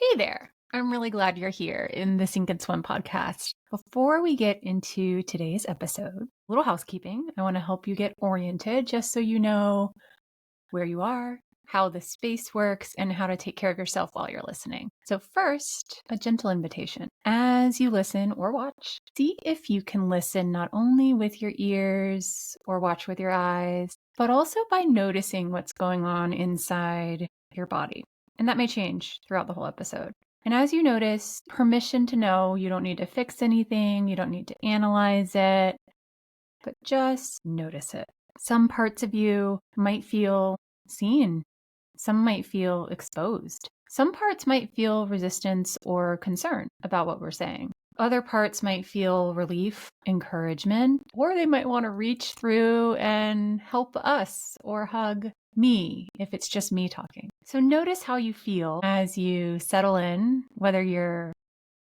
Hey there. I'm really glad you're here in the Sink and Swim podcast. Before we get into today's episode, a little housekeeping. I want to help you get oriented just so you know where you are, how the space works, and how to take care of yourself while you're listening. So first, a gentle invitation. As you listen or watch, see if you can listen not only with your ears or watch with your eyes, but also by noticing what's going on inside your body. And that may change throughout the whole episode. And as you notice, permission to know you don't need to fix anything, you don't need to analyze it, but just notice it. Some parts of you might feel seen. Some might feel exposed. Some parts might feel resistance or concern about what we're saying. Other parts might feel relief, encouragement, or they might want to reach through and help us or hug me if it's just me talking. So notice how you feel as you settle in, whether you're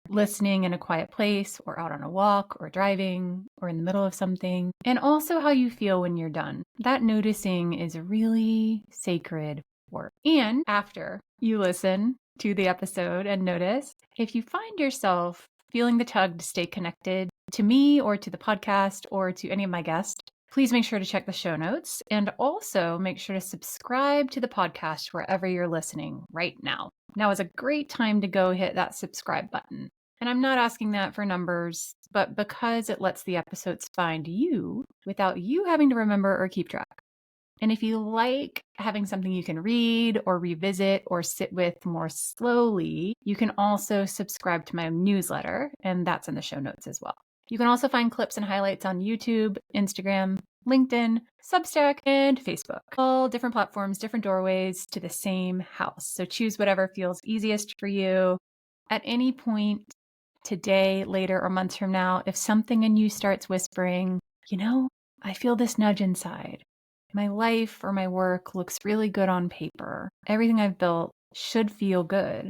listening in a quiet place or out on a walk or driving or in the middle of something, and also how you feel when you're done. That noticing is really sacred work. And after you listen to the episode and notice, if you find yourself feeling the tug to stay connected to me or to the podcast or to any of my guests, please make sure to check the show notes and also make sure to subscribe to the podcast wherever you're listening right now. Now is a great time to go hit that subscribe button. And I'm not asking that for numbers, but because it lets the episodes find you without you having to remember or keep track. And if you like having something you can read or revisit or sit with more slowly, you can also subscribe to my newsletter, and that's in the show notes as well. You can also find clips and highlights on YouTube, Instagram, LinkedIn, Substack, and Facebook. All different platforms, different doorways to the same house. So choose whatever feels easiest for you. At any point today, later, or months from now, if something in you starts whispering, I feel this nudge inside. My life or my work looks really good on paper. Everything I've built should feel good,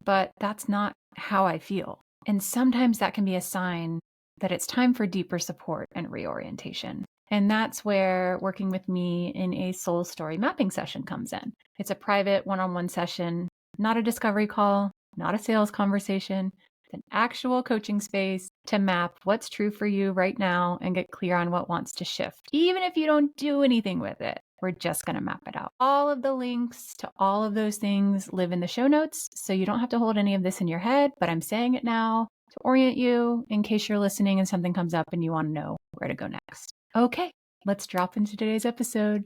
but that's not how I feel. And sometimes that can be a sign that it's time for deeper support and reorientation. And that's where working with me in a soul story mapping session comes in. It's a private one-on-one session, not a discovery call, not a sales conversation. It's an actual coaching space to map what's true for you right now and get clear on what wants to shift. Even if you don't do anything with it, we're just going to map it out. All of the links to all of those things live in the show notes, so you don't have to hold any of this in your head, but I'm saying it now to orient you in case you're listening and something comes up and you want to know where to go next. Okay, let's drop into today's episode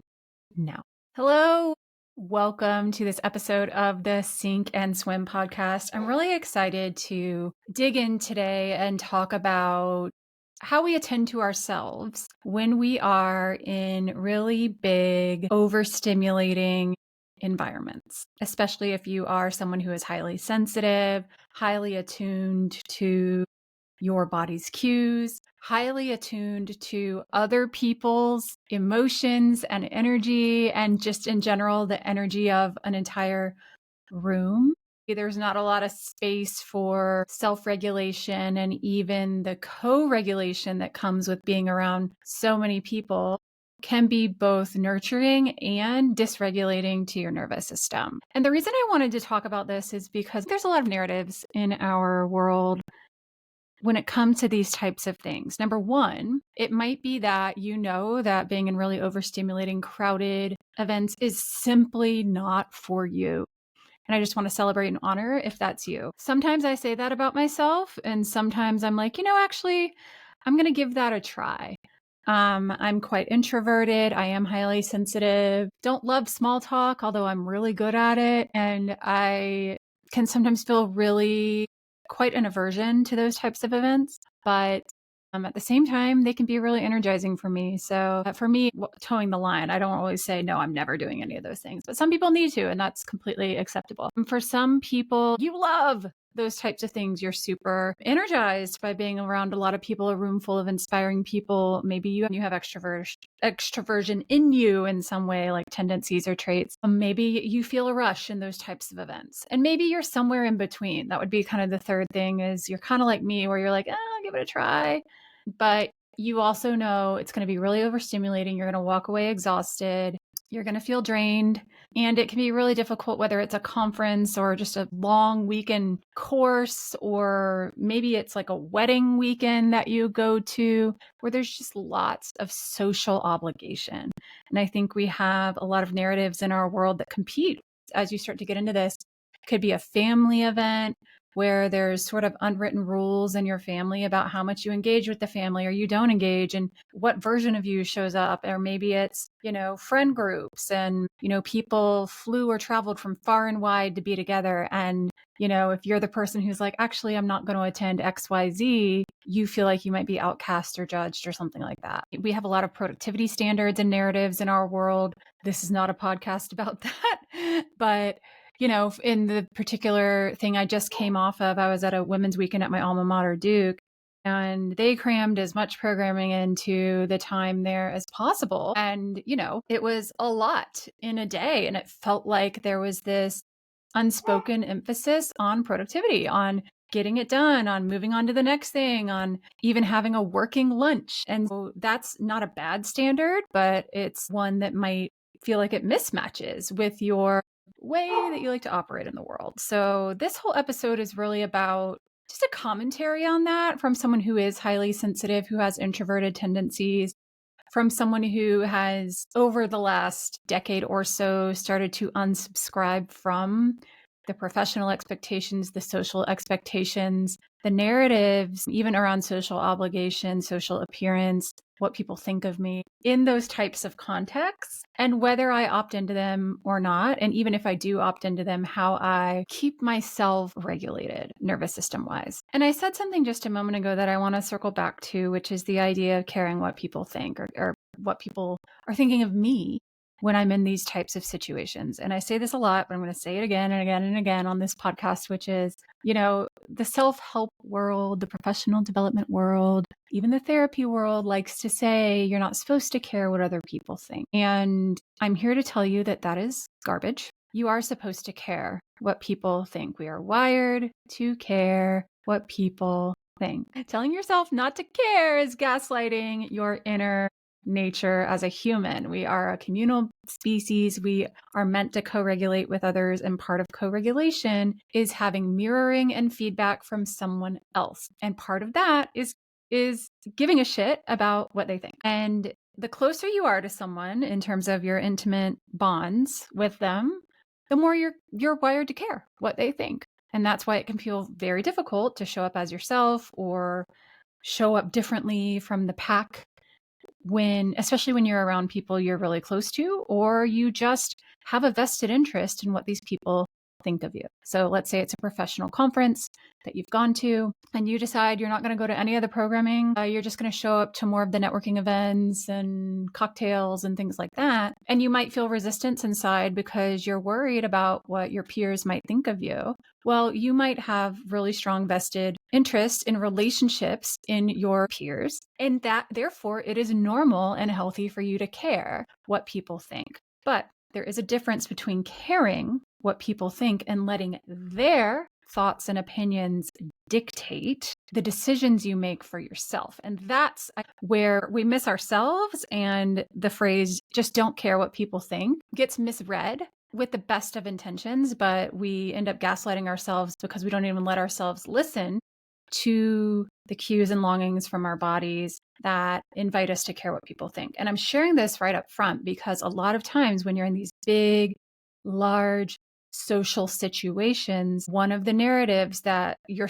now. Hello. Welcome to this episode of the Sink and Swim podcast. I'm really excited to dig in today and talk about how we attend to ourselves when we are in really big, overstimulating environments, especially if you are someone who is highly sensitive, highly attuned to your body's cues, highly attuned to other people's emotions and energy, and just in general, the energy of an entire room. There's not a lot of space for self-regulation and even the co-regulation that comes with being around so many people can be both nurturing and dysregulating to your nervous system. And the reason I wanted to talk about this is because there's a lot of narratives in our world when it comes to these types of things. Number one, it might be that you know that being in really overstimulating, crowded events is simply not for you. And I just want to celebrate and honor if that's you. Sometimes I say that about myself, and sometimes I'm like, actually, I'm going to give that a try. I'm quite introverted. I am highly sensitive. Don't love small talk, although I'm really good at it. And I can sometimes feel really quite an aversion to those types of events. But at the same time, they can be really energizing for me. So for me, towing the line, I don't always say, no, I'm never doing any of those things. But some people need to, and that's completely acceptable. And for some people, you love those types of things. You're super energized by being around a lot of people, a room full of inspiring people. Maybe you have extroversion in you in some way, like tendencies or traits. Maybe you feel a rush in those types of events. And maybe you're somewhere in between. That would be kind of the third thing, is you're kind of like me, where you're like, I'll give it a try. But you also know it's going to be really overstimulating. You're going to walk away exhausted. You're going to feel drained. And it can be really difficult, whether it's a conference or just a long weekend course, or maybe it's like a wedding weekend that you go to, where there's just lots of social obligation. And I think we have a lot of narratives in our world that compete as you start to get into this. It could be a family event where there's sort of unwritten rules in your family about how much you engage with the family or you don't engage and what version of you shows up. Or maybe it's, friend groups and, people flew or traveled from far and wide to be together. And, if you're the person who's like, actually, I'm not going to attend XYZ, you feel like you might be outcast or judged or something like that. We have a lot of productivity standards and narratives in our world. This is not a podcast about that, but in the particular thing I just came off of, I was at a women's weekend at my alma mater, Duke, and they crammed as much programming into the time there as possible. And, it was a lot in a day. And it felt like there was this unspoken emphasis on productivity, on getting it done, on moving on to the next thing, on even having a working lunch. And so that's not a bad standard, but it's one that might feel like it mismatches with your way that you like to operate in the world. So this whole episode is really about just a commentary on that from someone who is highly sensitive, who has introverted tendencies, from someone who has, over the last decade or so, started to unsubscribe from the professional expectations, the social expectations, the narratives, even around social obligation, social appearance, what people think of me in those types of contexts, and whether I opt into them or not. And even if I do opt into them, how I keep myself regulated nervous system wise. And I said something just a moment ago that I want to circle back to, which is the idea of caring what people think or what people are thinking of me when I'm in these types of situations. And I say this a lot, but I'm going to say it again and again and again on this podcast, which is, the self-help world, the professional development world, even the therapy world likes to say you're not supposed to care what other people think. And I'm here to tell you that that is garbage. You are supposed to care what people think. We are wired to care what people think. Telling yourself not to care is gaslighting your inner nature as a human. We are a communal species. We are meant to co-regulate with others. And part of co-regulation is having mirroring and feedback from someone else. And part of that is giving a shit about what they think. And the closer you are to someone in terms of your intimate bonds with them, the more you're wired to care what they think. And that's why it can feel very difficult to show up as yourself or show up differently from the pack especially when you're around people you're really close to, or you just have a vested interest in what these people think of you. So let's say it's a professional conference that you've gone to and you decide you're not going to go to any of the programming. You're just going to show up to more of the networking events and cocktails and things like that. And you might feel resistance inside because you're worried about what your peers might think of you. Well, you might have really strong vested interest in relationships in your peers, and that therefore it is normal and healthy for you to care what people think. But there is a difference between caring what people think and letting their thoughts and opinions dictate the decisions you make for yourself. And that's where we miss ourselves, and the phrase, just don't care what people think, gets misread with the best of intentions, but we end up gaslighting ourselves because we don't even let ourselves listen to the cues and longings from our bodies that invite us to care what people think. And I'm sharing this right up front because a lot of times when you're in these big, large social situations, one of the narratives that your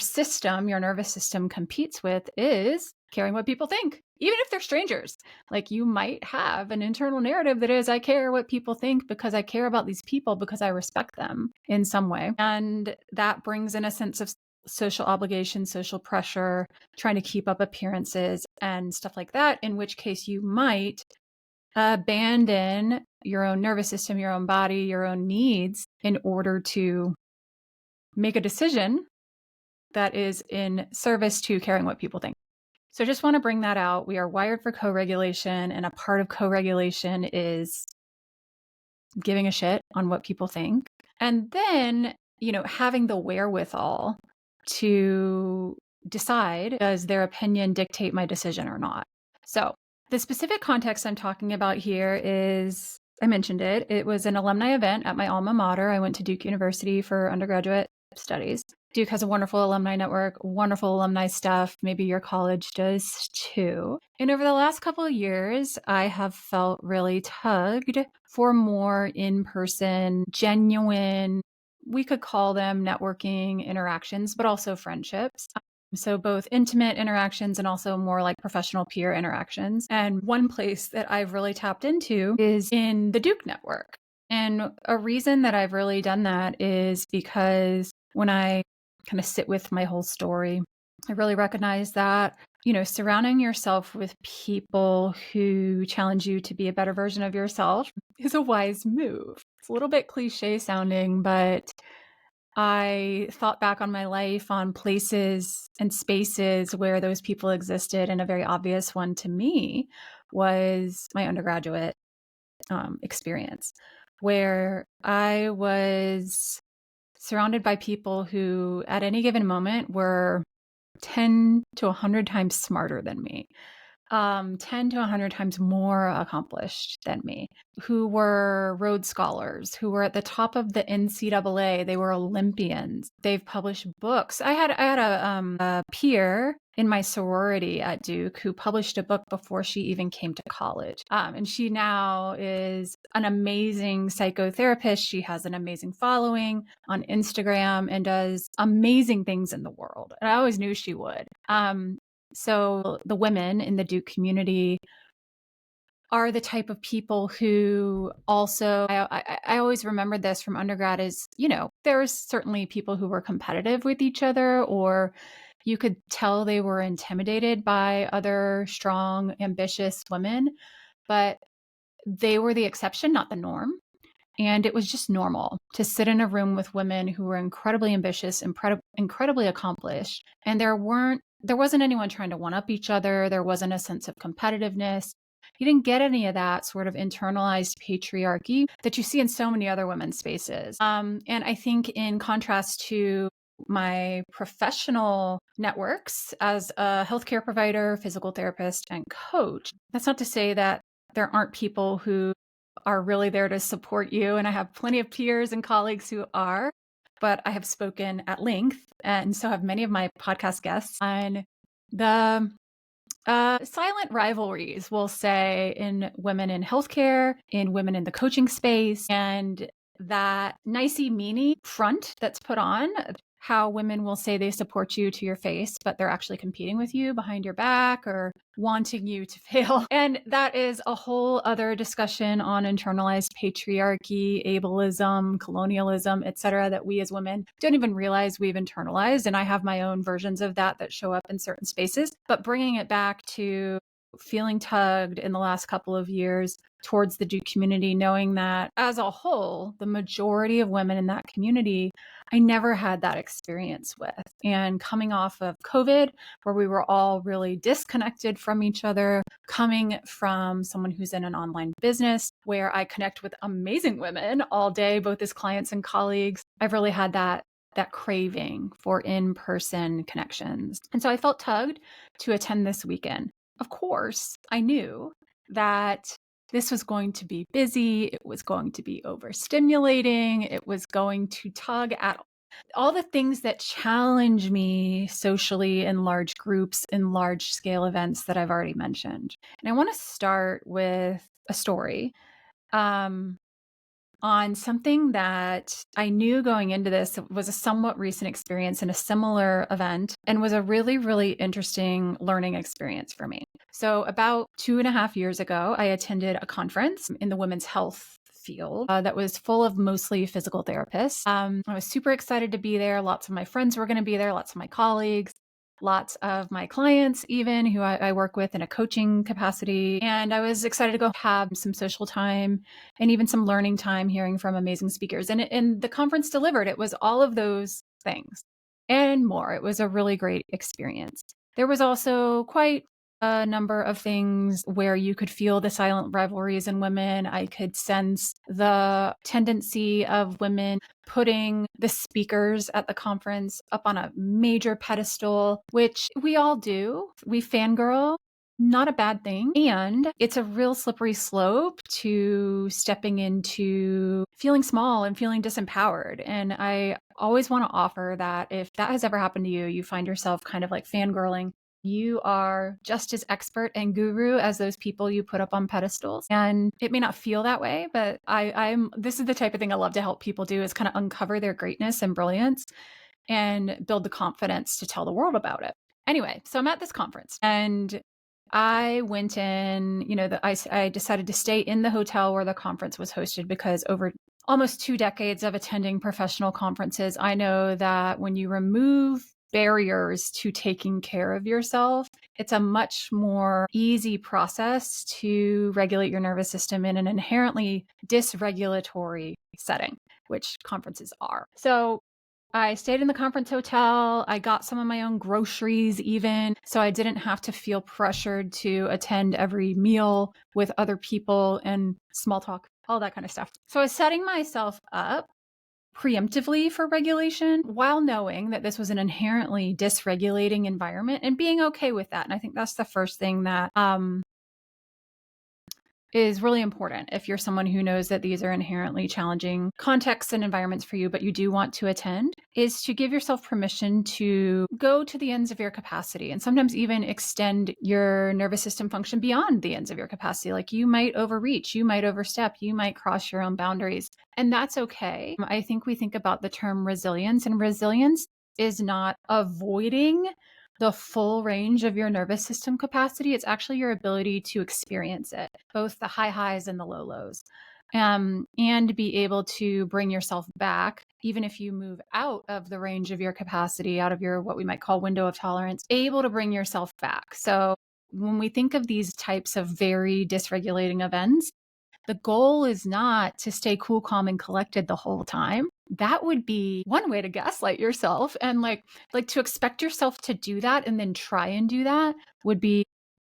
nervous system competes with is caring what people think, even if they're strangers. Like you might have an internal narrative that is, I care what people think because I care about these people because I respect them in some way. And that brings in a sense of social obligation, social pressure, trying to keep up appearances and stuff like that, in which case you might abandon your own nervous system, your own body, your own needs in order to make a decision that is in service to caring what people think. So I just want to bring that out. We are wired for co-regulation, and a part of co-regulation is giving a shit on what people think. And then, having the wherewithal to decide, does their opinion dictate my decision or not? So the specific context I'm talking about here is I mentioned it. It was an alumni event at my alma mater. I went to Duke University for undergraduate studies. Duke has a wonderful alumni network, wonderful alumni stuff. Maybe your college does too. And over the last couple of years, I have felt really tugged for more in-person, genuine, we could call them networking interactions, but also friendships. So both intimate interactions and also more like professional peer interactions. And one place that I've really tapped into is in the Duke network. And a reason that I've really done that is because when I kind of sit with my whole story, I really recognize that, surrounding yourself with people who challenge you to be a better version of yourself is a wise move. It's a little bit cliche sounding, but I thought back on my life, on places and spaces where those people existed. And a very obvious one to me was my undergraduate experience, where I was surrounded by people who at any given moment were 10 to 100 times smarter than me. 10 to 100 times more accomplished than me, who were Rhodes Scholars, who were at the top of the NCAA. They were Olympians. They've published books. I had a peer in my sorority at Duke who published a book before she even came to college. And she now is an amazing psychotherapist. She has an amazing following on Instagram and does amazing things in the world. And I always knew she would. So the women in the Duke community are the type of people who also, I always remembered this from undergrad is, there was certainly people who were competitive with each other, or you could tell they were intimidated by other strong, ambitious women, but they were the exception, not the norm. And it was just normal to sit in a room with women who were incredibly ambitious, incredibly accomplished. And there wasn't anyone trying to one up each other. There wasn't a sense of competitiveness. You didn't get any of that sort of internalized patriarchy that you see in so many other women's spaces. And I think in contrast to my professional networks as a healthcare provider, physical therapist, and coach, that's not to say that there aren't people who are really there to support you. And I have plenty of peers and colleagues who are, but I have spoken at length, and so have many of my podcast guests, on the silent rivalries, we'll say, in women in healthcare, in women in the coaching space, and that nicey-meanie front that's put on, how women will say they support you to your face, but they're actually competing with you behind your back or wanting you to fail. And that is a whole other discussion on internalized patriarchy, ableism, colonialism, etc., that we as women don't even realize we've internalized. And I have my own versions of that show up in certain spaces. But bringing it back to feeling tugged in the last couple of years towards the Duke community, knowing that as a whole, the majority of women in that community, I never had that experience with. And coming off of COVID, where we were all really disconnected from each other, coming from someone who's in an online business where I connect with amazing women all day, both as clients and colleagues, I've really had that craving for in-person connections. And so I felt tugged to attend this weekend. Of course, I knew that this was going to be busy. It was going to be overstimulating. It was going to tug at all the things that challenge me socially in large groups, in large scale events that I've already mentioned. And I want to start with a story on something that I knew going into this was a somewhat recent experience in a similar event and was a really, really interesting learning experience for me. So about 2.5 years ago, I attended a conference in the women's health field that was full of mostly physical therapists. I was super excited to be there. Lots of my friends were going to be there, lots of my colleagues, lots of my clients, even who I work with in a coaching capacity. And I was excited to go have some social time and even some learning time hearing from amazing speakers. And the conference delivered. It was all of those things and more. It was a really great experience. There was also quite a number of things where you could feel the silent rivalries in women. I could sense the tendency of women putting the speakers at the conference up on a major pedestal, which we all do. We fangirl not a bad thing. And it's a real slippery slope to stepping into feeling small and feeling disempowered. And I always want to offer that if that has ever happened to you, you find yourself kind of like fangirling. You are just as expert and guru as those people you put up on pedestals. And it may not feel that way, but this is the type of thing I love to help people do, is kind of uncover their greatness and brilliance and build the confidence to tell the world about it. Anyway, so I'm at this conference and I went in, I decided to stay in the hotel where the conference was hosted because over almost 2 decades of attending professional conferences, I know that when you remove barriers to taking care of yourself, it's a much more easy process to regulate your nervous system in an inherently dysregulatory setting, which conferences are. So I stayed in the conference hotel. I got some of my own groceries even, so I didn't have to feel pressured to attend every meal with other people and small talk, all that kind of stuff. So I was setting myself up preemptively for regulation while knowing that this was an inherently dysregulating environment and being okay with that. And I think that's the first thing that is really important if you're someone who knows that these are inherently challenging contexts and environments for you, but you do want to attend, is to give yourself permission to go to the ends of your capacity and sometimes even extend your nervous system function beyond the ends of your capacity. Like you might overreach, you might overstep, you might cross your own boundaries, and that's okay. I think we think about the term resilience, and resilience is not avoiding the full range of your nervous system capacity. It's actually your ability to experience it, both the high highs and the low lows, and be able to bring yourself back, even if you move out of the range of your capacity, out of your what we might call window of tolerance, able to bring yourself back. So when we think of these types of very dysregulating events, the goal is not to stay cool, calm, and collected the whole time. That would be one way to gaslight yourself. And like to expect yourself to do that and then try and do that would be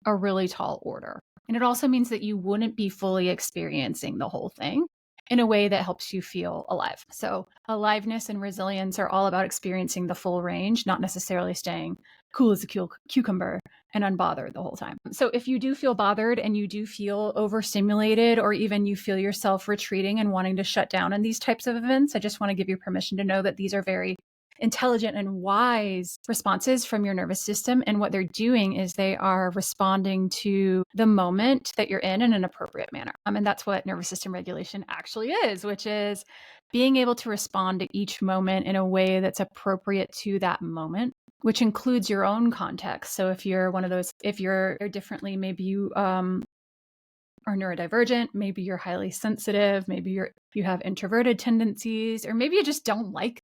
a really tall order. And it also means that you wouldn't be fully experiencing the whole thing in a way that helps you feel alive. So aliveness and resilience are all about experiencing the full range, not necessarily staying cool as a cucumber and unbothered the whole time. So if you do feel bothered and you do feel overstimulated, or even you feel yourself retreating and wanting to shut down in these types of events, I just want to give you permission to know that these are very intelligent and wise responses from your nervous system. And what they're doing is they are responding to the moment that you're in an appropriate manner. And that's what nervous system regulation actually is, which is being able to respond to each moment in a way that's appropriate to that moment, which includes your own context. So if you're one of those, if you're differently, maybe you are neurodivergent, maybe you're highly sensitive, maybe you have introverted tendencies, or maybe you just don't like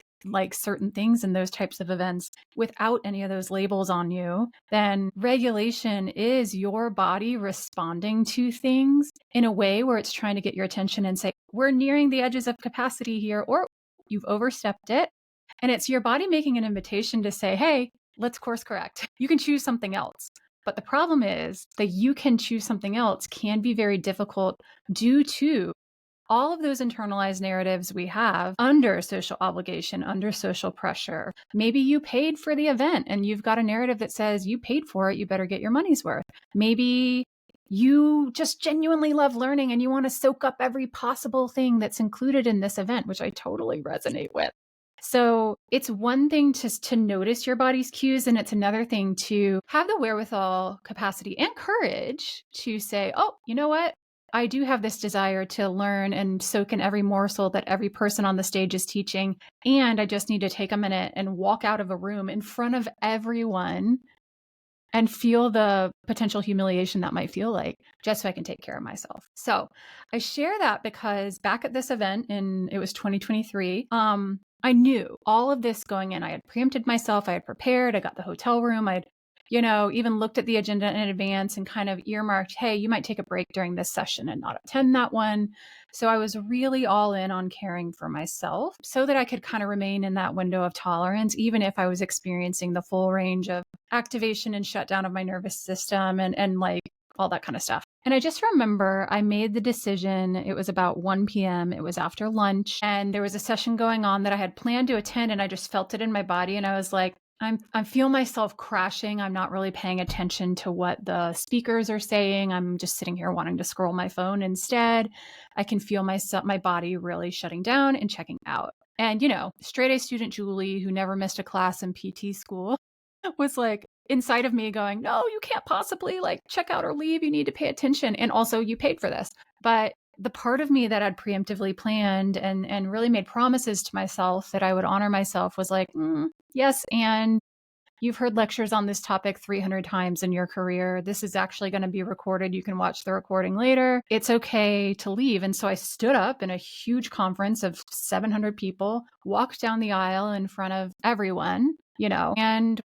certain things in those types of events without any of those labels on you, then regulation is your body responding to things in a way where it's trying to get your attention and say, we're nearing the edges of capacity here, or you've overstepped it. And it's your body making an invitation to say, hey, let's course correct. You can choose something else. But the problem is that you can choose something else can be very difficult due to all of those internalized narratives we have under social obligation, under social pressure. Maybe you paid for the event and you've got a narrative that says you paid for it, you better get your money's worth. Maybe you just genuinely love learning and you want to soak up every possible thing that's included in this event, which I totally resonate with. So it's one thing to notice your body's cues, and it's another thing to have the wherewithal, capacity, and courage to say, oh, you know what? I do have this desire to learn and soak in every morsel that every person on the stage is teaching. And I just need to take a minute and walk out of a room in front of everyone and feel the potential humiliation that might feel like, just so I can take care of myself. So I share that because back at this event it was 2023, I knew all of this going in. I had preempted myself. I had prepared. I got the hotel room. I'd even looked at the agenda in advance and kind of earmarked, hey, you might take a break during this session and not attend that one. So I was really all in on caring for myself so that I could kind of remain in that window of tolerance, even if I was experiencing the full range of activation and shutdown of my nervous system and like all that kind of stuff. And I just remember I made the decision. It was about 1 p.m. It was after lunch and there was a session going on that I had planned to attend and I just felt it in my body. And I was like, I feel myself crashing. I'm not really paying attention to what the speakers are saying. I'm just sitting here wanting to scroll my phone instead. I can feel my body really shutting down and checking out. And, straight A student Julie, who never missed a class in PT school, was like inside of me going, no, you can't possibly like check out or leave. You need to pay attention. And also you paid for this. But the part of me that had preemptively planned and really made promises to myself that I would honor myself was like, yes. And you've heard lectures on this topic 300 times in your career. This is actually going to be recorded. You can watch the recording later. It's okay to leave. And so I stood up in a huge conference of 700 people, walked down the aisle in front of everyone, and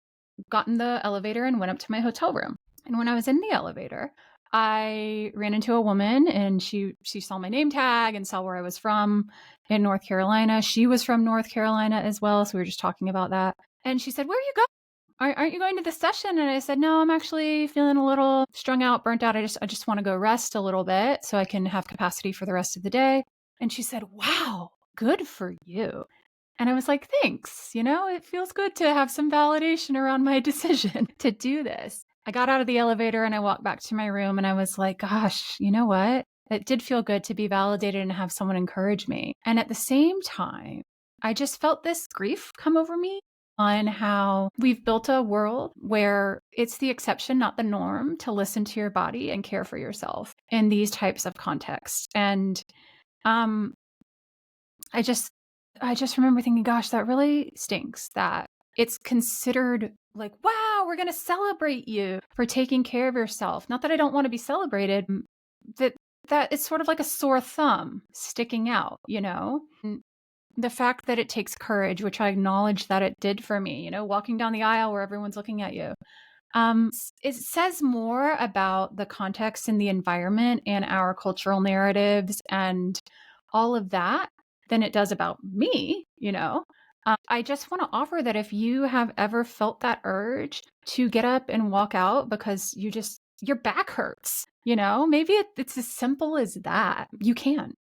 got in the elevator and went up to my hotel room. And when I was in the elevator, I ran into a woman and she saw my name tag and saw where I was from in North Carolina. She was from North Carolina as well. So we were just talking about that. And she said, where are you going? Aren't you going to this session? And I said, no, I'm actually feeling a little strung out, burnt out. I just want to go rest a little bit so I can have capacity for the rest of the day. And she said, wow, good for you. And I was like, thanks. It feels good to have some validation around my decision to do this. I got out of the elevator and I walked back to my room and I was like, gosh, you know what? It did feel good to be validated and have someone encourage me. And at the same time, I just felt this grief come over me on how we've built a world where it's the exception, not the norm, to listen to your body and care for yourself in these types of contexts. And I just remember thinking, gosh, that really stinks that it's considered like, wow, we're going to celebrate you for taking care of yourself. Not that I don't want to be celebrated, that it's sort of like a sore thumb sticking out, And the fact that it takes courage, which I acknowledge that it did for me, walking down the aisle where everyone's looking at you. It says more about the context and the environment and our cultural narratives and all of that than it does about me, I just want to offer that if you have ever felt that urge to get up and walk out because your back hurts, maybe it's as simple as that. You can.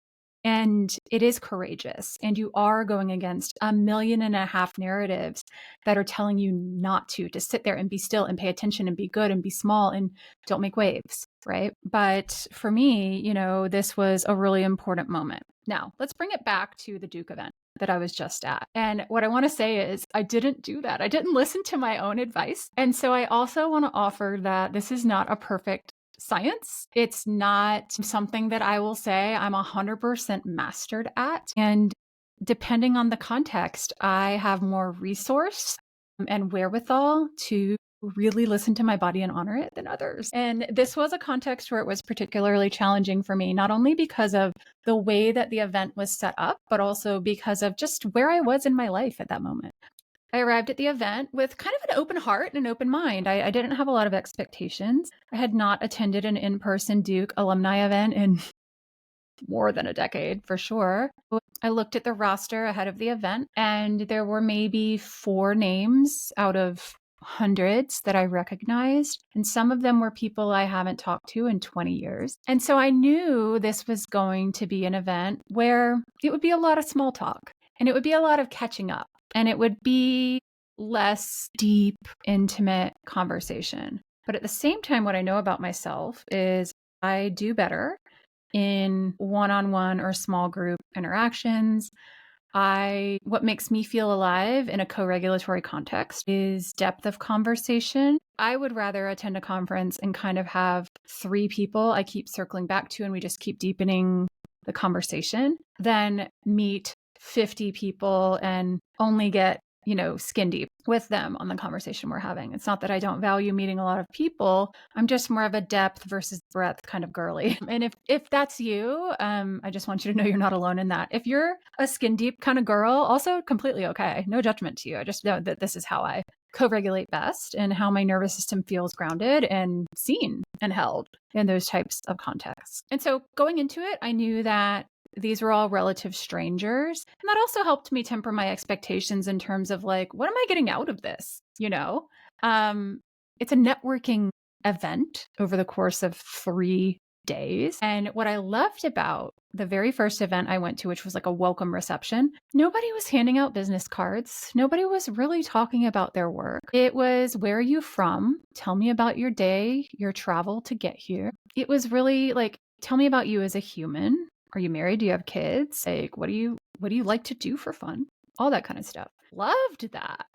And it is courageous. And you are going against 1.5 million narratives that are telling you not to sit there and be still and pay attention and be good and be small and don't make waves, right? But for me, this was a really important moment. Now, let's bring it back to the Duke event that I was just at. And what I want to say is I didn't do that. I didn't listen to my own advice. And so I also want to offer that this is not a perfect science. It's not something that I will say I'm 100% mastered at. And depending on the context, I have more resource and wherewithal to really listen to my body and honor it than others. And this was a context where it was particularly challenging for me, not only because of the way that the event was set up, but also because of just where I was in my life at that moment. I arrived at the event with kind of an open heart and an open mind. I didn't have a lot of expectations. I had not attended an in-person Duke alumni event in more than a decade, for sure. I looked at the roster ahead of the event, and there were maybe 4 names out of hundreds that I recognized. And some of them were people I haven't talked to in 20 years. And so I knew this was going to be an event where it would be a lot of small talk and it would be a lot of catching up. And it would be less deep, intimate conversation. But at the same time, what I know about myself is I do better in one-on-one or small group interactions. What makes me feel alive in a co-regulatory context is depth of conversation. I would rather attend a conference and kind of have 3 people I keep circling back to and we just keep deepening the conversation than meet 50 people and only get, skin deep with them on the conversation we're having. It's not that I don't value meeting a lot of people. I'm just more of a depth versus breadth kind of girly. And if that's you, I just want you to know you're not alone in that. If you're a skin deep kind of girl, also completely okay. No judgment to you. I just know that this is how I co-regulate best and how my nervous system feels grounded and seen and held in those types of contexts. And so going into it, I knew that these were all relative strangers. And that also helped me temper my expectations in terms of like, what am I getting out of this? It's a networking event over the course of 3 days. And what I loved about the very first event I went to, which was like a welcome reception, nobody was handing out business cards. Nobody was really talking about their work. It was, where are you from? Tell me about your day, your travel to get here. It was really like, tell me about you as a human. Are you married? Do you have kids? Like, what do you like to do for fun? All that kind of stuff. Loved that.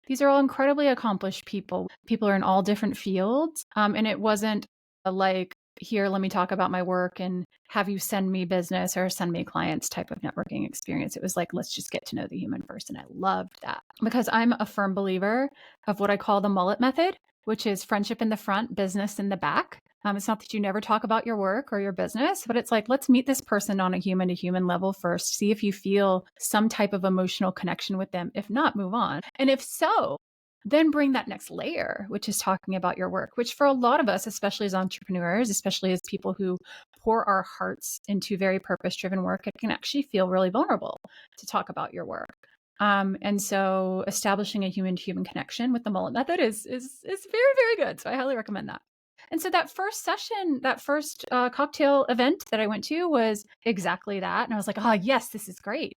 These are all incredibly accomplished people. People are in all different fields. And it wasn't like, here, let me talk about my work and have you send me business or send me clients type of networking experience. It was like, let's just get to know the human first. And I loved that because I'm a firm believer of what I call the Mullet Method, which is friendship in the front, business in the back. It's not that you never talk about your work or your business, but it's like, let's meet this person on a human to human level first. See if you feel some type of emotional connection with them. If not, move on. And if so, then bring that next layer, which is talking about your work, which for a lot of us, especially as entrepreneurs, especially as people who pour our hearts into very purpose-driven work, it can actually feel really vulnerable to talk about your work. And so establishing a human-to-human connection with the Mullet Method is very, very good. So I highly recommend that. And so that first session, that first cocktail event that I went to was exactly that. And I was like, oh, yes, this is great.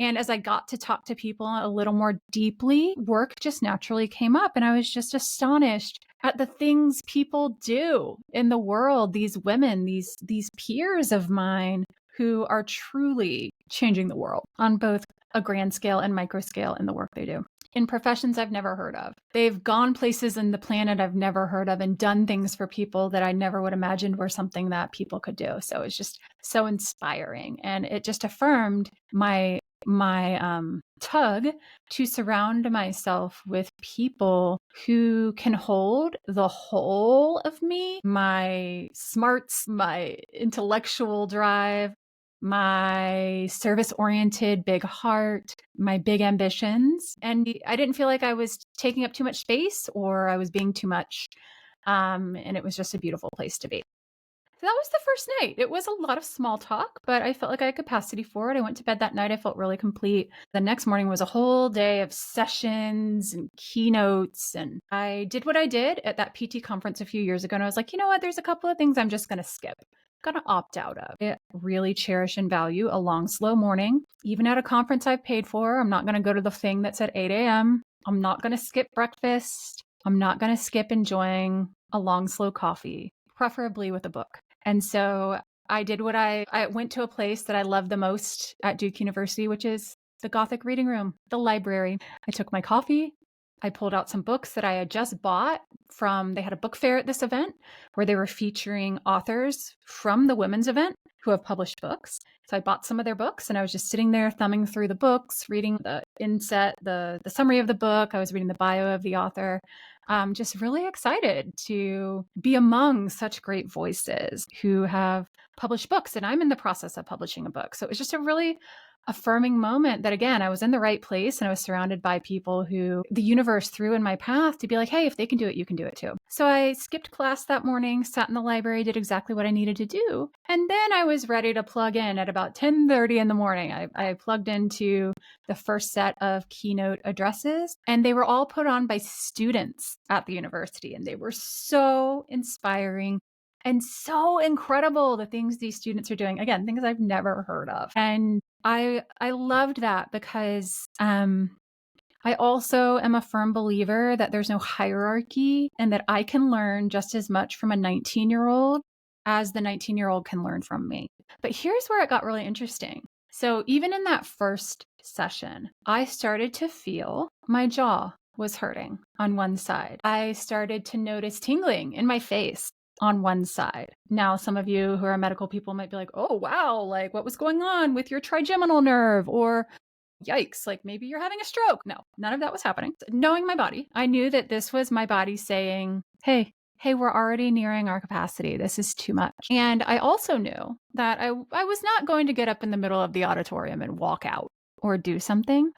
And as I got to talk to people a little more deeply, work just naturally came up. And I was just astonished at the things people do in the world, these women, these peers of mine who are truly changing the world on both a grand scale and micro scale in the work they do. In professions I've never heard of. They've gone places in the planet I've never heard of and done things for people that I never would imagine were something that people could do. So it's just so inspiring. And it just affirmed my tug to surround myself with people who can hold the whole of me, my smarts, my intellectual drive, my service-oriented big heart, my big ambitions. And I didn't feel like I was taking up too much space or I was being too much. And it was just a beautiful place to be. So that was the first night. It was a lot of small talk, but I felt like I had capacity for it. I went to bed that night. I felt really complete. The next morning was a whole day of sessions and keynotes. And I did what I did at that PT conference a few years ago. And I was like, you know what? There's a couple of things I'm just going to skip. Going to opt out of. I really cherish and value a long, slow morning. Even at a conference I've paid for, I'm not going to go to the thing that's at 8 a.m. I'm not going to skip breakfast. I'm not going to skip enjoying a long, slow coffee, preferably with a book. And so I did what I went to a place that I love the most at Duke University, which is the Gothic reading room, the library. I took my coffee. I pulled out some books that I had just bought they had a book fair at this event where they were featuring authors from the women's event who have published books. So I bought some of their books and I was just sitting there thumbing through the books, reading the inset, the summary of the book. I was reading the bio of the author. Just really excited to be among such great voices who have published books. And I'm in the process of publishing a book. So it was just a really affirming moment that, again, I was in the right place and I was surrounded by people who the universe threw in my path to be like, hey, if they can do it, you can do it too. So I skipped class that morning, sat in the library, did exactly what I needed to do. And then I was ready to plug in at about 10:30 in the morning. I plugged into the first set of keynote addresses, and they were all put on by students at the university. And they were so inspiring and so incredible, the things these students are doing. Again, things I've never heard of. And I loved that because I also am a firm believer that there's no hierarchy and that I can learn just as much from a 19-year-old as the 19-year-old can learn from me. But here's where it got really interesting. So even in that first session, I started to feel my jaw was hurting on one side. I started to notice tingling in my face on one side. Now, some of you who are medical people might be like, oh, wow, like what was going on with your trigeminal nerve? Or yikes, like maybe you're having a stroke. No, none of that was happening. Knowing my body, I knew that this was my body saying, hey, we're already nearing our capacity. This is too much. And I also knew that I was not going to get up in the middle of the auditorium and walk out or do something.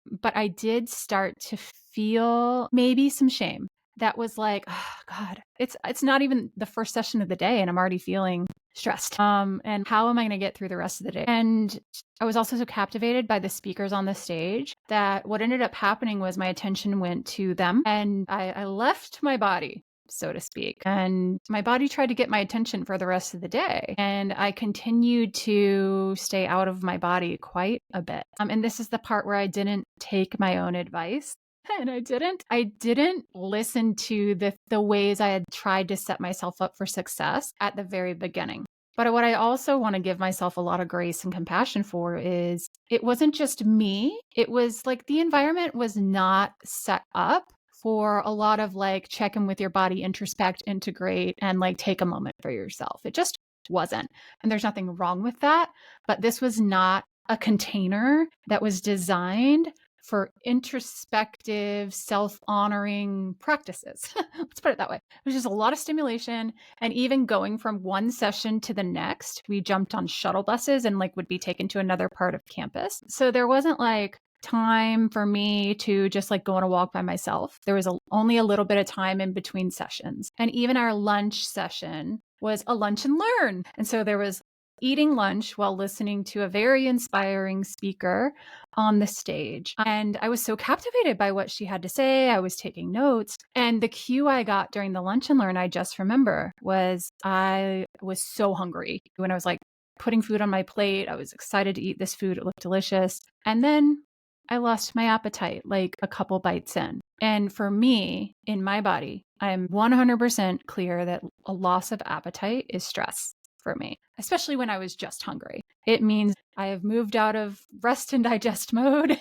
But I did start to feel maybe some shame. That was like, oh God, it's not even the first session of the day and I'm already feeling stressed. And how am I going to get through the rest of the day? And I was also so captivated by the speakers on the stage that what ended up happening was my attention went to them and I left my body so to speak. And my body tried to get my attention for the rest of the day. And I continued to stay out of my body quite a bit. And this is the part where I didn't take my own advice. And I didn't listen to the ways I had tried to set myself up for success at the very beginning. But what I also want to give myself a lot of grace and compassion for is it wasn't just me. It was like the environment was not set up for a lot of like check in with your body, introspect, integrate, and like take a moment for yourself. It just wasn't. And there's nothing wrong with that. But this was not a container that was designed for introspective, self-honoring practices. Let's put it that way. It was just a lot of stimulation. And even going from one session to the next, we jumped on shuttle buses and like would be taken to another part of campus. So there wasn't like time for me to just like go on a walk by myself. There was only a little bit of time in between sessions. And even our lunch session was a lunch and learn. And so there was eating lunch while listening to a very inspiring speaker on the stage. And I was so captivated by what she had to say. I was taking notes. And the cue I got during the lunch and learn, I just remember, was I was so hungry. When I was like putting food on my plate, I was excited to eat this food. It looked delicious. And then I lost my appetite like a couple bites in. And for me, in my body, I'm 100% clear that a loss of appetite is stress for me, especially when I was just hungry. It means I have moved out of rest and digest mode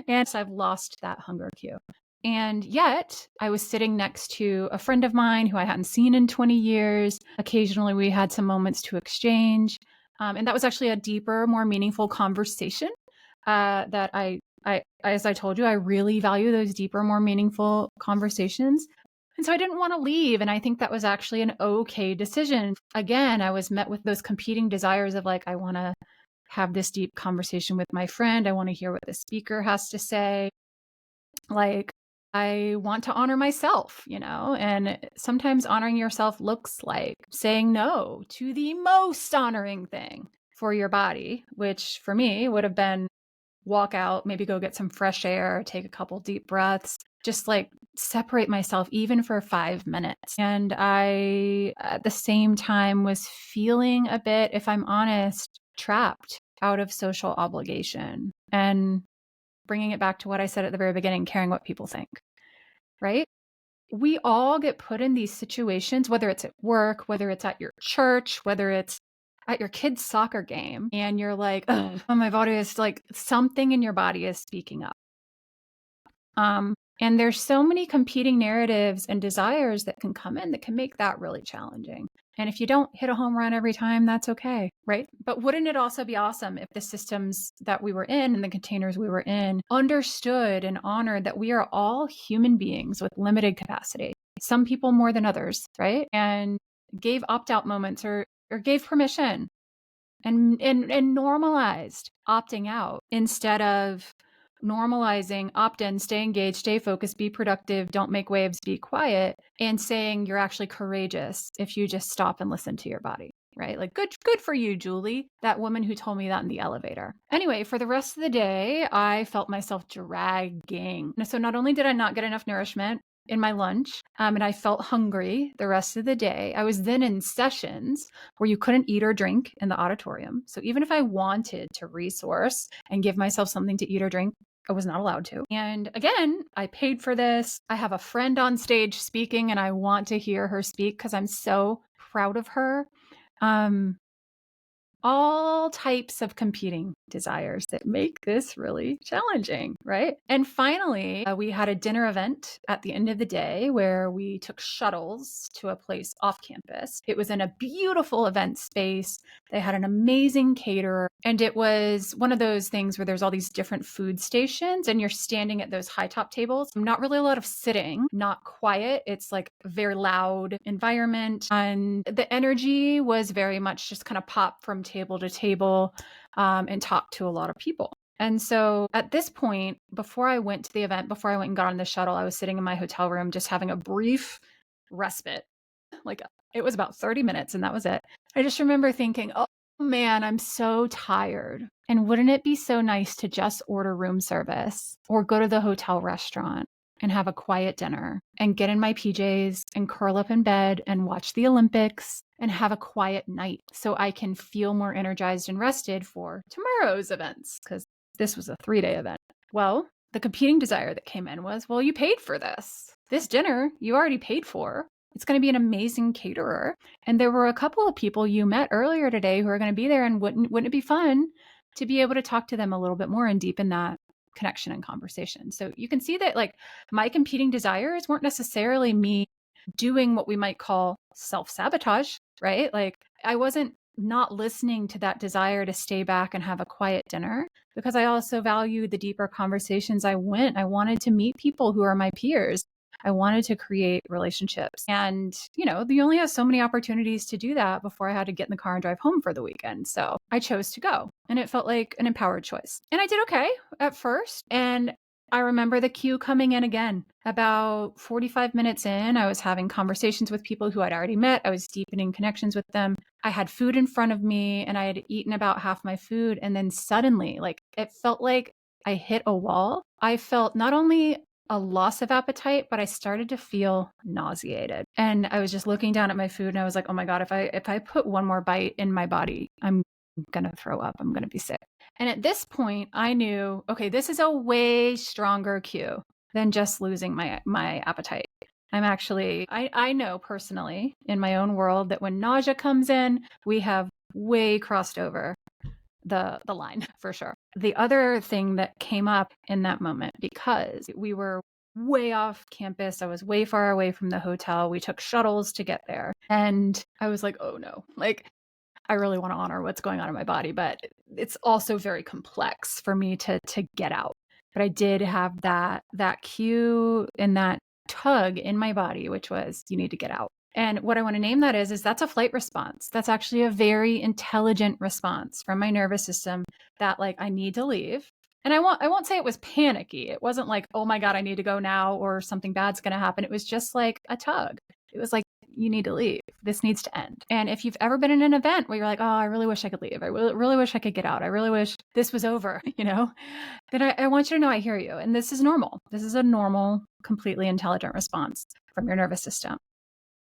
and I've lost that hunger cue. And yet I was sitting next to a friend of mine who I hadn't seen in 20 years. Occasionally we had some moments to exchange. And that was actually a deeper, more meaningful conversation that as I told you, I really value those deeper, more meaningful conversations. And so I didn't want to leave. And I think that was actually an okay decision. Again, I was met with those competing desires of like, I want to have this deep conversation with my friend. I want to hear what the speaker has to say. Like, I want to honor myself, and sometimes honoring yourself looks like saying no to the most honoring thing for your body, which for me would have been walk out, maybe go get some fresh air, take a couple deep breaths, just like separate myself even for 5 minutes. And I, at the same time, was feeling a bit, if I'm honest, trapped out of social obligation. And bringing it back to what I said at the very beginning, caring what people think, right? We all get put in these situations, whether it's at work, whether it's at your church, whether it's at your kid's soccer game, and you're like, oh, my body is like, something in your body is speaking up. And there's so many competing narratives and desires that can come in that can make that really challenging. And if you don't hit a home run every time, that's okay, right? But wouldn't it also be awesome if the systems that we were in and the containers we were in understood and honored that we are all human beings with limited capacity, some people more than others, right? And gave opt-out moments or gave permission and normalized opting out instead of normalizing opt-in, stay engaged, stay focused, be productive, don't make waves, be quiet, and saying you're actually courageous if you just stop and listen to your body, right? Like good for you, Julie, that woman who told me that in the elevator. Anyway, for the rest of the day, I felt myself dragging. So not only did I not get enough nourishment in my lunch, and I felt hungry the rest of the day. I was then in sessions where you couldn't eat or drink in the auditorium. So even if I wanted to resource and give myself something to eat or drink, I was not allowed to. And again, I paid for this. I have a friend on stage speaking and I want to hear her speak because I'm so proud of her. All types of competing desires that make this really challenging, right? And finally, we had a dinner event at the end of the day where we took shuttles to a place off campus. It was in a beautiful event space. They had an amazing caterer. And it was one of those things where there's all these different food stations and you're standing at those high top tables. Not really a lot of sitting, not quiet. It's like a very loud environment. And the energy was very much just kind of pop from table to table and talk to a lot of people. And so at this point, before I went to the event, before I went and got on the shuttle, I was sitting in my hotel room just having a brief respite. Like it was about 30 minutes and that was it. I just remember thinking, oh man, I'm so tired. And wouldn't it be so nice to just order room service or go to the hotel restaurant and have a quiet dinner and get in my PJs and curl up in bed and watch the Olympics and have a quiet night so I can feel more energized and rested for tomorrow's events, because this was a 3-day event. Well, the competing desire that came in was, well, you paid for this. This dinner you already paid for. It's going to be an amazing caterer. And there were a couple of people you met earlier today who are going to be there, and wouldn't it be fun to be able to talk to them a little bit more and deepen that connection and conversation. So you can see that like my competing desires weren't necessarily me doing what we might call self-sabotage, right? Like I wasn't not listening to that desire to stay back and have a quiet dinner, because I also valued the deeper conversations I wanted to meet people who are my peers. I wanted to create relationships. And, you only have so many opportunities to do that before I had to get in the car and drive home for the weekend. So I chose to go, and it felt like an empowered choice. And I did okay at first. And I remember the cue coming in again. About 45 minutes in, I was having conversations with people who I'd already met. I was deepening connections with them. I had food in front of me, and I had eaten about half my food. And then suddenly, like, it felt like I hit a wall. I felt not only a loss of appetite, but I started to feel nauseated. And I was just looking down at my food, and I was like, oh my God, if I put one more bite in my body, I'm going to throw up. I'm going to be sick. And at this point, I knew, okay, this is a way stronger cue than just losing my appetite. I know personally in my own world that when nausea comes in, we have way crossed over the line for sure. The other thing that came up in that moment, because we were way off campus, I was way far away from the hotel. We took shuttles to get there. And I was like, oh no, like I really want to honor what's going on in my body, but it's also very complex for me to get out. But I did have that cue and that tug in my body, which was, you need to get out. And what I want to name that is that's a flight response. That's actually a very intelligent response from my nervous system that like, I need to leave. And I won't say it was panicky. It wasn't like, oh my God, I need to go now or something bad's going to happen. It was just like a tug. It was like, you need to leave. This needs to end. And if you've ever been in an event where you're like, oh, I really wish I could leave. I really wish I could get out. I really wish this was over, then I want you to know I hear you. And this is normal. This is a normal, completely intelligent response from your nervous system.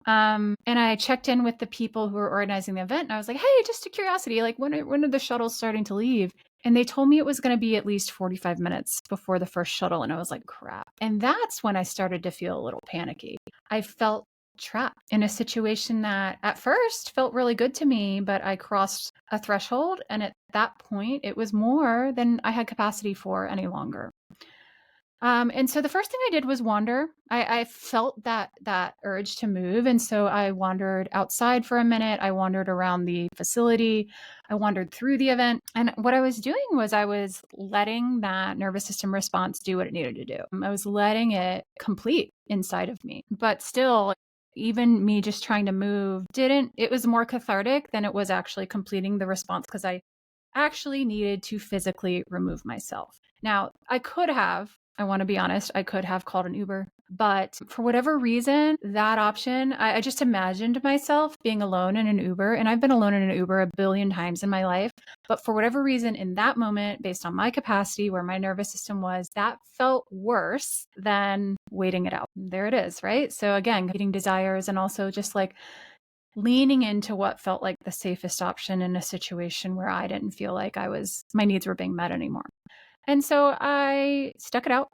And I checked in with the people who were organizing the event, and I was like, hey, just a curiosity, like when are the shuttles starting to leave? And they told me it was going to be at least 45 minutes before the first shuttle. And I was like, crap. And that's when I started to feel a little panicky. I felt trapped in a situation that at first felt really good to me, but I crossed a threshold. And at that point, it was more than I had capacity for any longer. And so the first thing I did was wander. I felt that urge to move. And so I wandered outside for a minute. I wandered around the facility. I wandered through the event. And what I was doing was I was letting that nervous system response do what it needed to do. I was letting it complete inside of me. But still, even me just trying to move it was more cathartic than it was actually completing the response, because I actually needed to physically remove myself. Now, I want to be honest, I could have called an Uber, but for whatever reason, that option, I just imagined myself being alone in an Uber, and I've been alone in an Uber a billion times in my life. But for whatever reason, in that moment, based on my capacity, where my nervous system was, that felt worse than waiting it out. There it is, right? So again, getting desires, and also just like leaning into what felt like the safest option in a situation where I didn't feel like my needs were being met anymore. And so I stuck it out,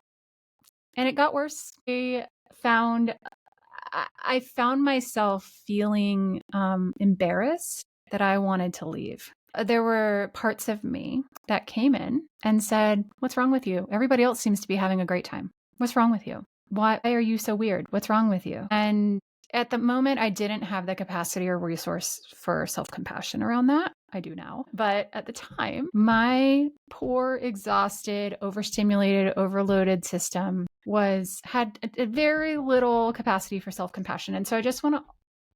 and it got worse. I found myself feeling embarrassed that I wanted to leave. There were parts of me that came in and said, what's wrong with you? Everybody else seems to be having a great time. What's wrong with you? Why are you so weird? What's wrong with you? And at the moment, I didn't have the capacity or resource for self-compassion around that. I do now. But at the time, my poor, exhausted, overstimulated, overloaded system had a very little capacity for self-compassion. And so I just want to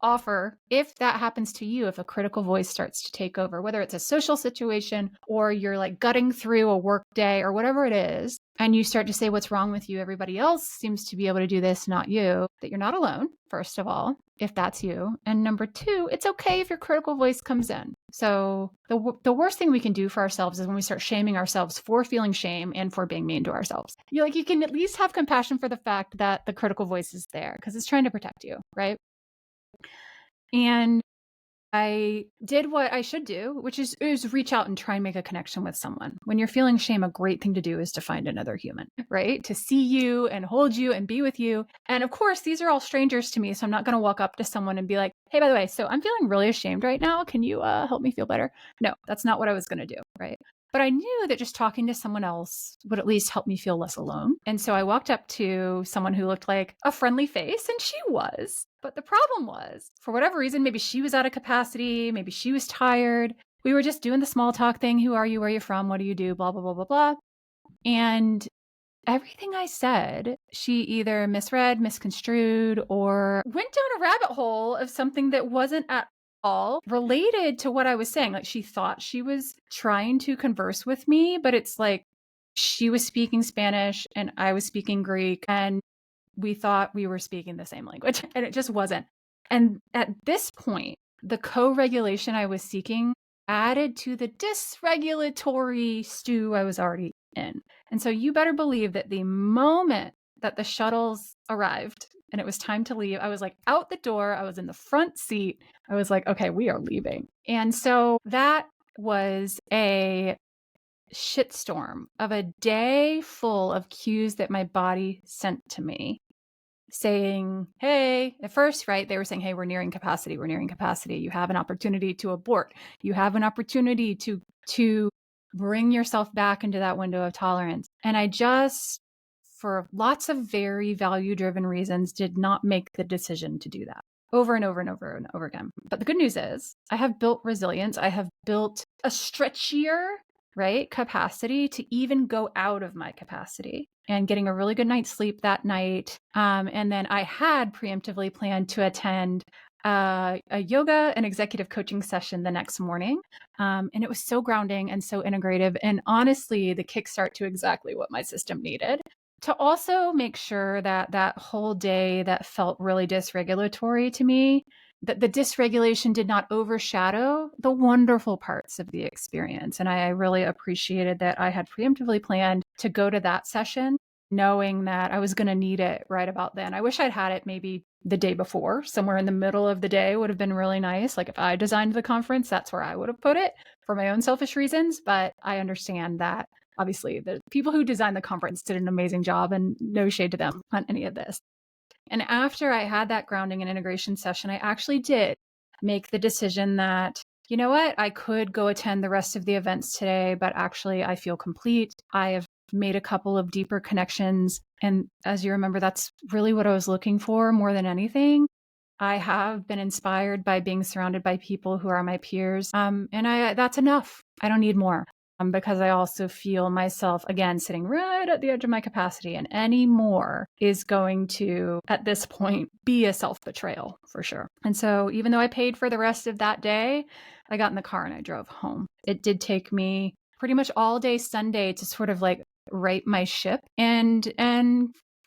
offer, if that happens to you, if a critical voice starts to take over, whether it's a social situation or you're like gutting through a work day or whatever it is, and you start to say, what's wrong with you? Everybody else seems to be able to do this, not you. That you're not alone, first of all, if that's you. And number two, it's okay if your critical voice comes in. So the worst thing we can do for ourselves is when we start shaming ourselves for feeling shame and for being mean to ourselves. You can at least have compassion for the fact that the critical voice is there because it's trying to protect you, right? And I did what I should do, which is reach out and try and make a connection with someone. When you're feeling shame, a great thing to do is to find another human, right? To see you and hold you and be with you. And of course, these are all strangers to me. So I'm not going to walk up to someone and be like, hey, by the way, so I'm feeling really ashamed right now. Can you help me feel better? No, that's not what I was going to do, right? But I knew that just talking to someone else would at least help me feel less alone. And so I walked up to someone who looked like a friendly face, and she was. But the problem was, for whatever reason, maybe she was out of capacity, maybe she was tired. We were just doing the small talk thing. Who are you? Where are you from? What do you do? Blah, blah, blah, blah, blah. And everything I said, she either misread, misconstrued, or went down a rabbit hole of something that wasn't at all related to what I was saying. Like she thought she was trying to converse with me, but it's like she was speaking Spanish and I was speaking Greek, and we thought we were speaking the same language, and it just wasn't. And at this point, the co-regulation I was seeking added to the dysregulatory stew I was already in. And so you better believe that the moment that the shuttles arrived and it was time to leave, I was like out the door. I was in the front seat. I was like, okay, we are leaving. And so that was a shitstorm of a day full of cues that my body sent to me saying, hey, at first, right, they were saying, hey, we're nearing capacity. We're nearing capacity. You have an opportunity to abort. You have an opportunity to bring yourself back into that window of tolerance. And I just, for lots of very value-driven reasons, did not make the decision to do that over and over and over and over again. But the good news is I have built resilience. I have built a stretchier, right, capacity to even go out of my capacity and getting a really good night's sleep that night. And then I had preemptively planned to attend a yoga and executive coaching session the next morning. And it was so grounding and so integrative. And honestly, the kickstart to exactly what my system needed. To also make sure that that whole day that felt really dysregulatory to me, that the dysregulation did not overshadow the wonderful parts of the experience. And I really appreciated that I had preemptively planned to go to that session, knowing that I was going to need it right about then. I wish I'd had it maybe the day before, somewhere in the middle of the day would have been really nice. Like if I designed the conference, that's where I would have put it for my own selfish reasons. But I understand that obviously the people who designed the conference did an amazing job, and no shade to them on any of this. And after I had that grounding and integration session, I actually did make the decision that, you know what, I could go attend the rest of the events today, but actually I feel complete. I have made a couple of deeper connections. And as you remember, that's really what I was looking for more than anything. I have been inspired by being surrounded by people who are my peers. And that's enough. I don't need more. Because I also feel myself, again, sitting right at the edge of my capacity, and any more is going to, at this point, be a self-betrayal for sure. And so even though I paid for the rest of that day, I got in the car and I drove home. It did take me pretty much all day Sunday to sort of like right my ship and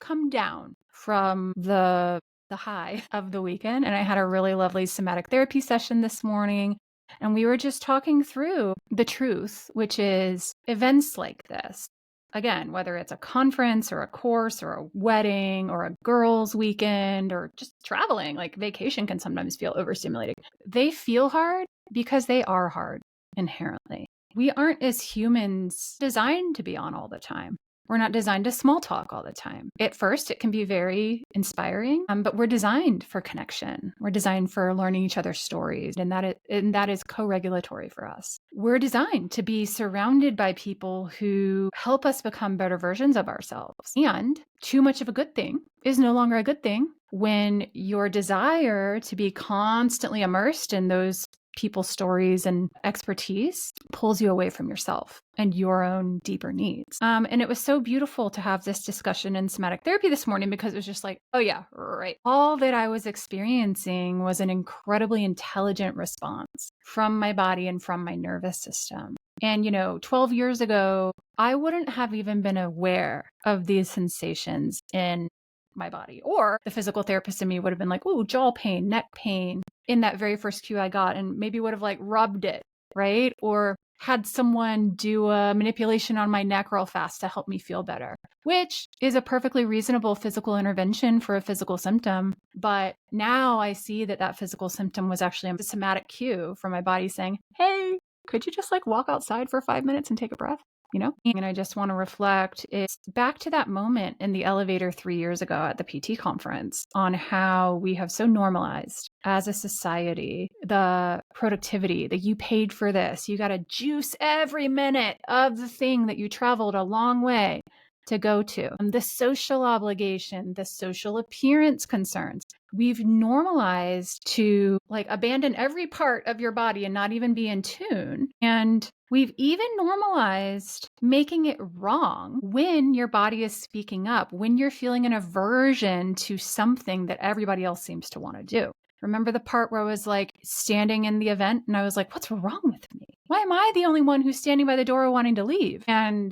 come down from the high of the weekend. And I had a really lovely somatic therapy session this morning. And we were just talking through the truth, which is events like this. Again, whether it's a conference or a course or a wedding or a girls' weekend or just traveling, like vacation can sometimes feel overstimulating. They feel hard because they are hard inherently. We aren't as humans designed to be on all the time. We're not designed to small talk all the time. At first, it can be very inspiring, but we're designed for connection. We're designed for learning each other's stories, and that is co-regulatory for us. We're designed to be surrounded by people who help us become better versions of ourselves. And too much of a good thing is no longer a good thing when your desire to be constantly immersed in those people's stories and expertise pulls you away from yourself and your own deeper needs. And it was so beautiful to have this discussion in somatic therapy this morning, because it was just like, oh yeah, right. All that I was experiencing was an incredibly intelligent response from my body and from my nervous system. And, 12 years ago, I wouldn't have even been aware of these sensations in my body. Or the physical therapist in me would have been like, "Ooh, jaw pain, neck pain," in that very first cue I got, and maybe would have like rubbed it, right? Or had someone do a manipulation on my neck real fast to help me feel better, which is a perfectly reasonable physical intervention for a physical symptom. But now I see that that physical symptom was actually a somatic cue from my body saying, "Hey, could you just like walk outside for 5 minutes and take a breath?" And I just want to reflect it's back to that moment in the elevator 3 years ago at the PT conference on how we have so normalized as a society the productivity that you paid for this. You got to juice every minute of the thing that you traveled a long way to go to. The social obligation, the social appearance concerns. We've normalized to like abandon every part of your body and not even be in tune. And we've even normalized making it wrong when your body is speaking up, when you're feeling an aversion to something that everybody else seems to want to do. Remember the part where I was like standing in the event and I was like, what's wrong with me? Why am I the only one who's standing by the door wanting to leave? And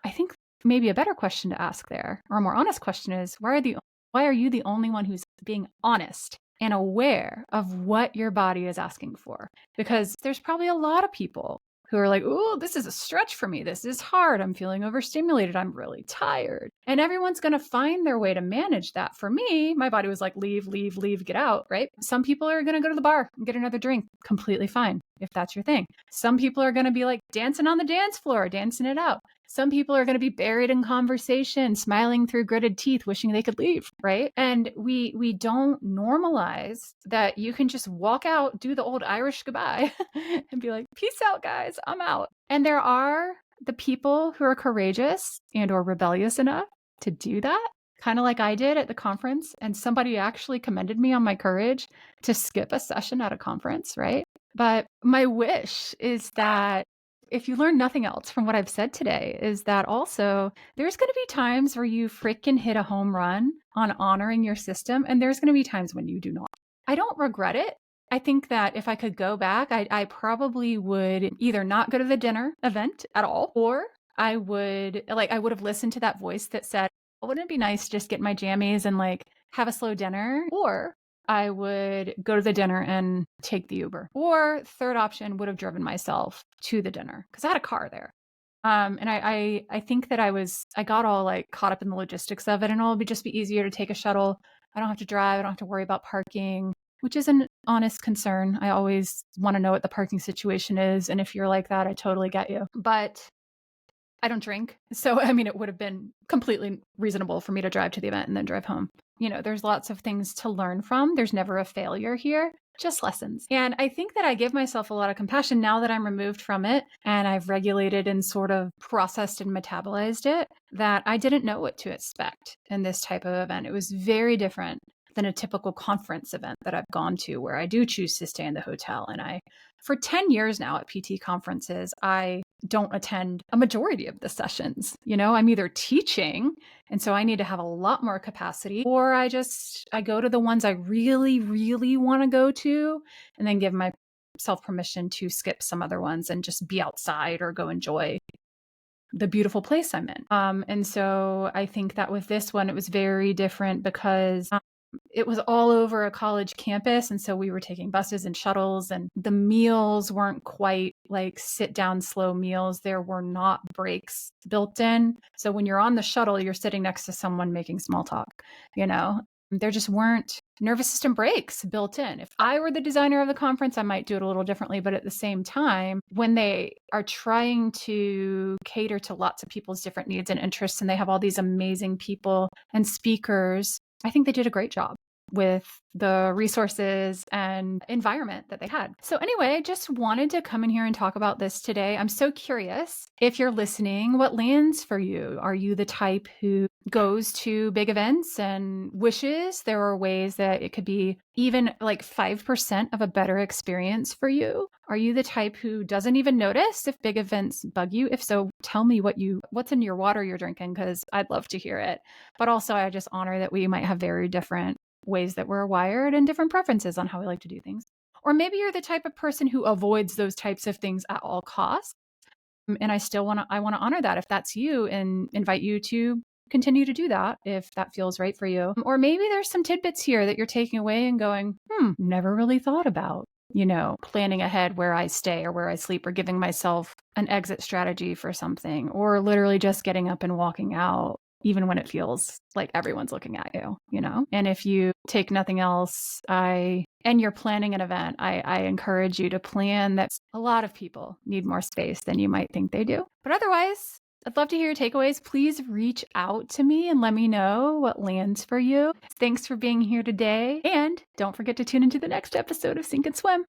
I think maybe a better question to ask there, or a more honest question is, why are you the only one who's being honest and aware of what your body is asking for? Because there's probably a lot of people who are like, "Oh, this is a stretch for me. This is hard. I'm feeling overstimulated. I'm really tired." And everyone's going to find their way to manage that. For me, my body was like, leave, leave, leave, get out, right? Some people are going to go to the bar and get another drink. Completely fine if that's your thing. Some people are going to be like dancing on the dance floor, dancing it out. Some people are going to be buried in conversation, smiling through gritted teeth, wishing they could leave, right? And we don't normalize that you can just walk out, do the old Irish goodbye and be like, "Peace out, guys, I'm out." And there are the people who are courageous and or rebellious enough to do that, kind of like I did at the conference. And somebody actually commended me on my courage to skip a session at a conference, right? But my wish is that if you learn nothing else from what I've said today, is that also there's going to be times where you freaking hit a home run on honoring your system, and there's going to be times when you do not. I don't regret it. I think that if I could go back, I probably would either not go to the dinner event at all, or I would have listened to that voice that said, wouldn't it be nice to just get my jammies and like have a slow dinner? Or I would go to the dinner and take the Uber. Or third option would have driven myself to the dinner because I had a car there. And I think that I got all like caught up in the logistics of it, and it'll just be easier to take a shuttle. I don't have to drive. I don't have to worry about parking, which is an honest concern. I always want to know what the parking situation is. And if you're like that, I totally get you. But I don't drink. So, I mean, it would have been completely reasonable for me to drive to the event and then drive home. There's lots of things to learn from. There's never a failure here, just lessons. And I think that I give myself a lot of compassion now that I'm removed from it and I've regulated and sort of processed and metabolized it, that I didn't know what to expect in this type of event. It was very different than a typical conference event that I've gone to where I do choose to stay in the hotel. And for 10 years now at PT conferences, I don't attend a majority of the sessions. I'm either teaching, and so I need to have a lot more capacity, or I go to the ones I really, really want to go to and then give myself permission to skip some other ones and just be outside or go enjoy the beautiful place I'm in. And so I think that with this one, it was very different because it was all over a college campus. And so we were taking buses and shuttles, and the meals weren't quite like sit down slow meals. There were not breaks built in. So when you're on the shuttle, you're sitting next to someone making small talk, There just weren't nervous system breaks built in. If I were the designer of the conference, I might do it a little differently. But at the same time, when they are trying to cater to lots of people's different needs and interests, and they have all these amazing people and speakers, I think they did a great job with the resources and environment that they had. So anyway, I just wanted to come in here and talk about this today. I'm so curious, if you're listening, what lands for you? Are you the type who goes to big events and wishes there are ways that it could be even like 5% of a better experience for you? Are you the type who doesn't even notice if big events bug you? If so, tell me what's in your water you're drinking, because I'd love to hear it. But also, I just honor that we might have very different ways that we're wired and different preferences on how we like to do things. Or maybe you're the type of person who avoids those types of things at all costs. And I want to honor that if that's you, and invite you to continue to do that if that feels right for you. Or maybe there's some tidbits here that you're taking away and going, never really thought about, planning ahead where I stay or where I sleep, or giving myself an exit strategy for something, or literally just getting up and walking out, even when it feels like everyone's looking at you. And if you take nothing else, and you're planning an event, I encourage you to plan that. A lot of people need more space than you might think they do. But otherwise, I'd love to hear your takeaways. Please reach out to me and let me know what lands for you. Thanks for being here today. And don't forget to tune into the next episode of Sink and Swim.